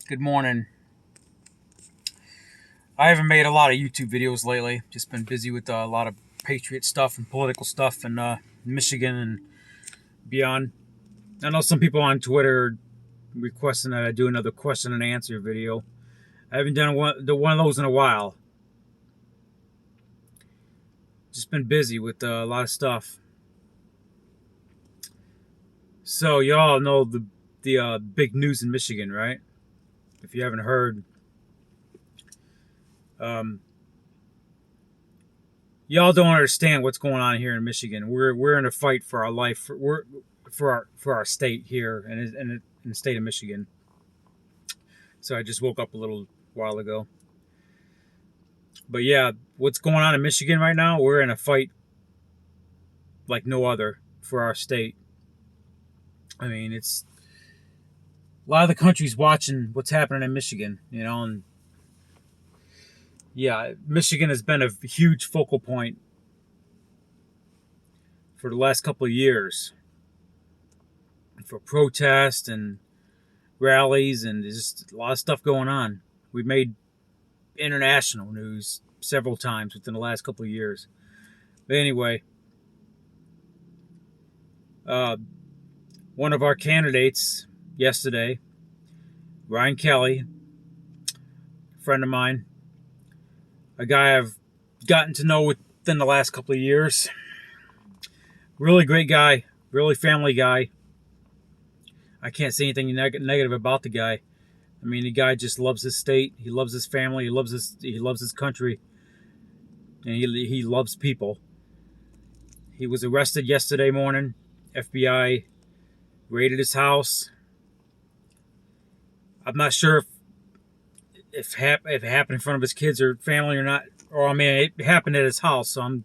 Good morning. I haven't made a lot of YouTube videos lately. Just been busy with a lot of patriot stuff and political stuff in Michigan and beyond. I know some people on Twitter are requesting that I do another question and answer video. I haven't done one of those in a while. Just been busy with a lot of stuff. So y'all know the big news in Michigan, right? If you haven't heard, y'all don't understand what's going on here in Michigan. We're in a fight for our life. For our state here in the state of Michigan. So I just woke up a little while ago. But yeah, what's going on in Michigan right now? We're in a fight like no other for our state. I mean, it's a lot of the country's watching what's happening in Michigan, and yeah, Michigan has been a huge focal point for the last couple of years for protests and rallies, and there's just a lot of stuff going on. We've made international news several times within the last couple of years. But anyway, one of our candidates yesterday, Ryan Kelley, a friend of mine, a guy I've gotten to know within the last couple of years, really great guy, really family guy. I can't say anything negative about the guy. I mean, the guy just loves his state. He loves his family. He loves his country, and he loves people. He was arrested yesterday morning. FBI raided his house. I'm not sure if it happened in front of his kids or family or not. Or I mean, it happened at his house. So I'm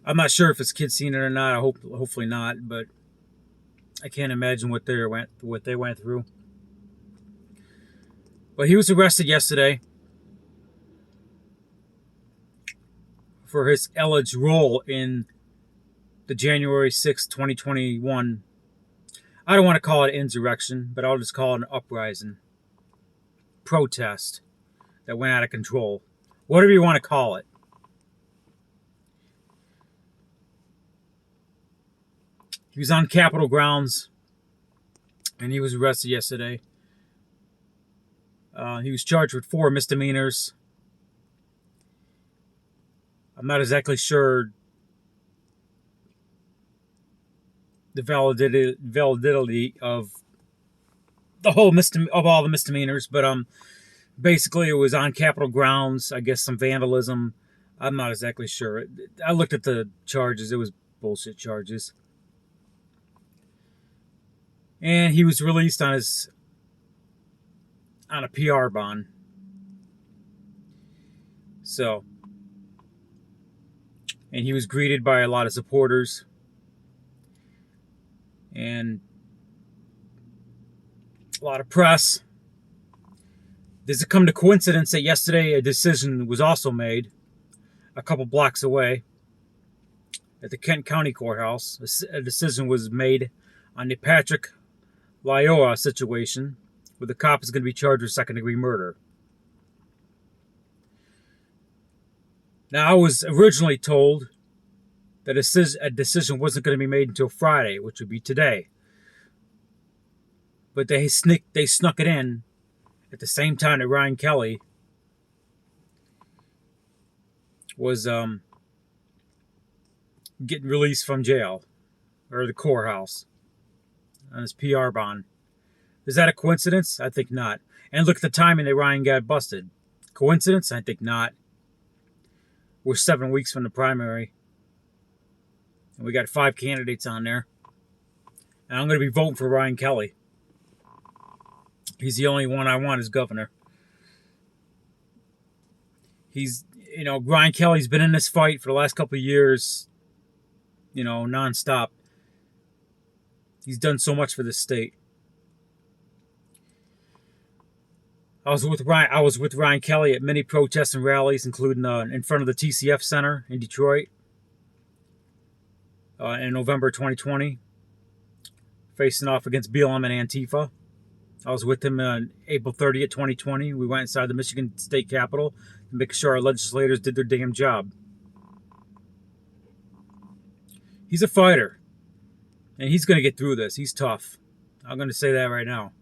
not sure if his kids seen it or not. Hopefully not. But I can't imagine what they went through. But he was arrested yesterday for his alleged role in the January 6, 2021. I don't want to call it insurrection, but I'll just call it an uprising. Protest that went out of control. Whatever you want to call it. He was on Capitol grounds, and he was arrested yesterday. He was charged with 4 misdemeanors. I'm not exactly sure the validity of all the misdemeanors, but basically it was on Capitol grounds. I guess some vandalism. I'm not exactly sure. I looked at the charges. It was bullshit charges. And he was released on a PR bond. So, and he was greeted by a lot of supporters. And a lot of press. Does it come to coincidence that yesterday a decision was also made a couple blocks away at the Kent County Courthouse? A decision was made on the Patrick Lyoa situation, where the cop is going to be charged with second-degree murder. Now, I was originally told that a decision wasn't going to be made until Friday, which would be today. But they snuck it in at the same time that Ryan Kelley was getting released from jail, or the courthouse, on his PR bond. Is that a coincidence? I think not. And look at the timing that Ryan got busted. Coincidence? I think not. We're 7 weeks from the primary. And we got 5 candidates on there. And I'm going to be voting for Ryan Kelley. He's the only one I want as governor. Ryan Kelley's been in this fight for the last couple of years, nonstop. He's done so much for this state. I was with Ryan Kelley at many protests and rallies, including in front of the TCF Center in Detroit in November 2020, facing off against BLM and Antifa. I was with him on April 30th, 2020. We went inside the Michigan State Capitol to make sure our legislators did their damn job. He's a fighter, and he's going to get through this. He's tough. I'm going to say that right now.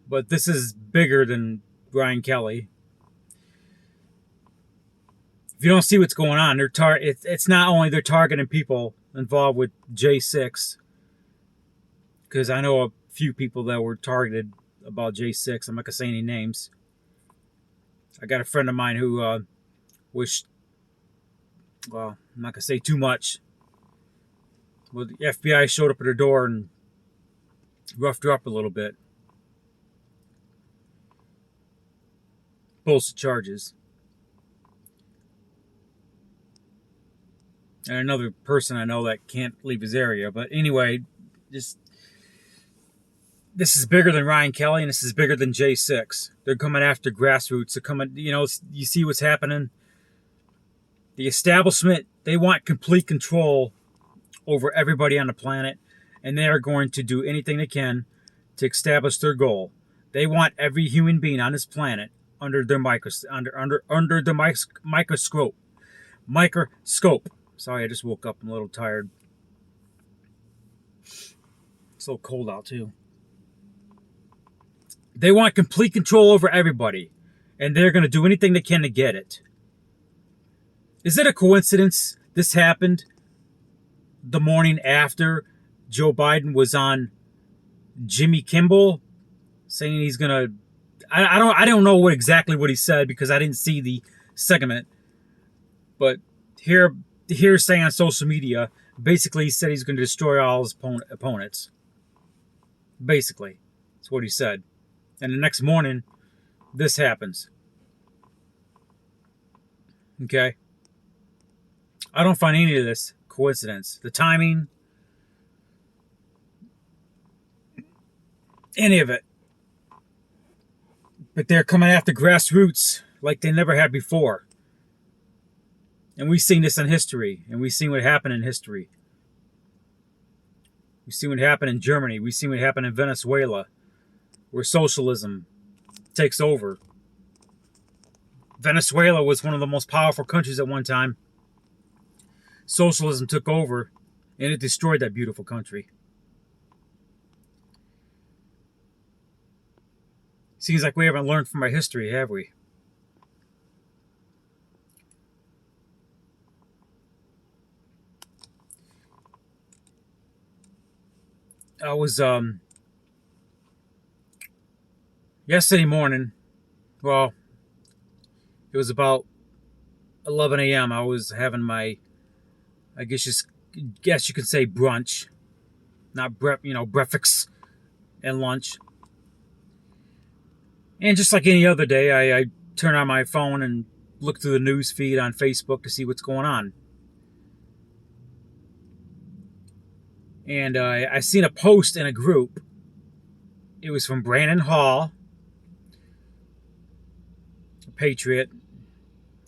But this is bigger than Ryan Kelley. If you don't see what's going on, it's not only they're targeting people involved with J6, because I know a few people that were targeted about J6. I'm not going to say any names. I got a friend of mine who wished, well, I'm not going to say too much. Well, the FBI showed up at her door and roughed her up a little bit. Bullshit charges. And another person I know that can't leave his area. But anyway, this is bigger than Ryan Kelley, and this is bigger than J6. They're coming after grassroots. They're coming, you see what's happening. The establishment, they want complete control over everybody on the planet, and they are going to do anything they can to establish their goal. They want every human being on this planet under their microscope. Sorry, I just woke up. I'm a little tired. It's a little cold out too. They want complete control over everybody, and they're going to do anything they can to get it. Is it a coincidence this happened the morning after Joe Biden was on Jimmy Kimmel saying he's going to... I don't know what he said because I didn't see the segment, but here saying on social media, basically he said he's going to destroy all his opponents. Basically, that's what he said. And the next morning, this happens. Okay? I don't find any of this coincidence. The timing, any of it. But they're coming after grassroots like they never had before. And we've seen this in history, and we've seen what happened in history. We've seen what happened in Germany. We've seen what happened in Venezuela, where socialism takes over. Venezuela was one of the most powerful countries at one time. Socialism took over, and it destroyed that beautiful country. Seems like we haven't learned from our history, have we? I was, yesterday morning, well, it was about 11 a.m. I was having my, I guess you could say brunch, not breakfast and lunch. And just like any other day, I turn on my phone and look through the news feed on Facebook to see what's going on. And I seen a post in a group. It was from Brandon Hall, a patriot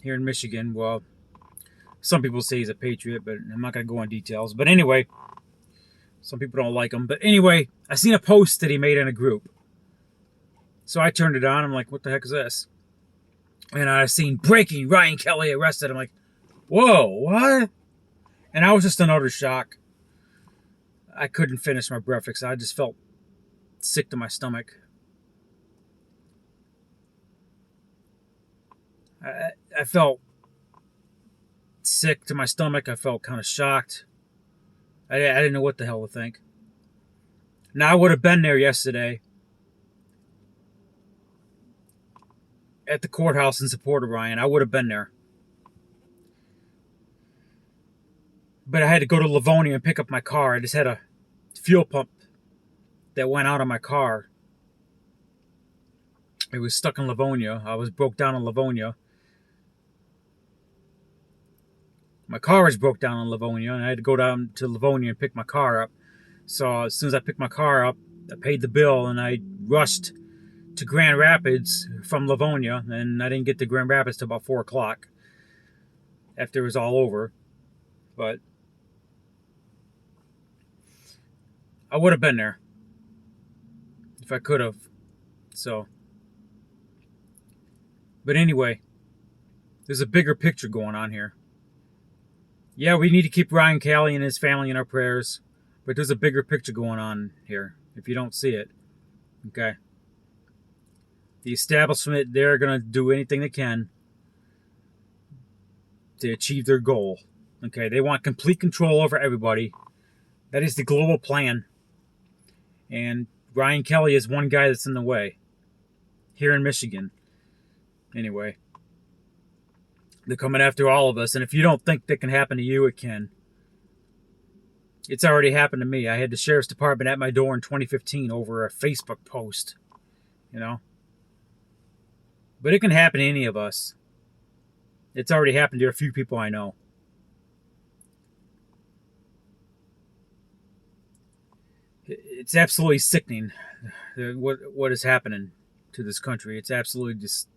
here in Michigan. Well, some people say he's a patriot, but I'm not going to go into details. But anyway, some people don't like him. But anyway, I seen a post that he made in a group. So I turned it on. I'm like, what the heck is this? And I seen breaking, Ryan Kelley arrested. I'm like, whoa, what? And I was just in utter shock. I couldn't finish my breakfast. I just felt sick to my stomach. I felt sick to my stomach. I felt kind of shocked. I didn't know what the hell to think. Now, I would have been there yesterday at the courthouse in support of Ryan. I would have been there. But I had to go to Livonia and pick up my car. I just had a fuel pump that went out on my car. It was stuck in Livonia. I was broke down in Livonia. My car was broke down in Livonia, and I had to go down to Livonia and pick my car up. So as soon as I picked my car up, I paid the bill, and I rushed to Grand Rapids from Livonia, and I didn't get to Grand Rapids till about 4 o'clock after it was all over. But I would have been there if I could have. So, but anyway, there's a bigger picture going on here. Yeah, we need to keep Ryan Kelley and his family in our prayers, but there's a bigger picture going on here if you don't see it. Okay? The establishment, they're going to do anything they can to achieve their goal. Okay? They want complete control over everybody. That is the global plan. And Ryan Kelley is one guy that's in the way here in Michigan. Anyway, they're coming after all of us. And if you don't think that can happen to you, it can. It's already happened to me. I had the sheriff's department at my door in 2015 over a Facebook post. You know? But it can happen to any of us. It's already happened to a few people I know. It's absolutely sickening what is happening to this country. It's absolutely just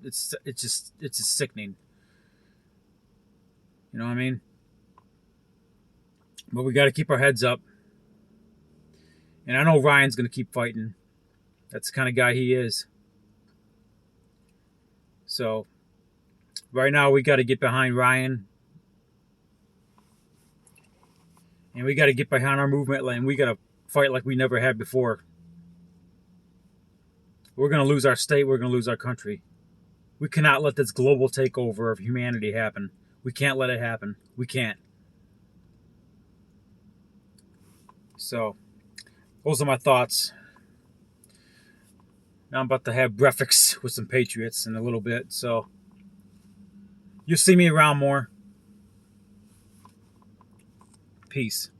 sickening. You know what I mean? But we got to keep our heads up. And I know Ryan's going to keep fighting. That's the kind of guy he is. So, right now we got to get behind Ryan. And we got to get behind our movement, and we got to fight like we never had before. We're going to lose our state. We're going to lose our country. We cannot let this global takeover of humanity happen. We can't let it happen. We can't. So, those are my thoughts. Now I'm about to have breakfast with some Patriots in a little bit. So, you'll see me around more. Peace.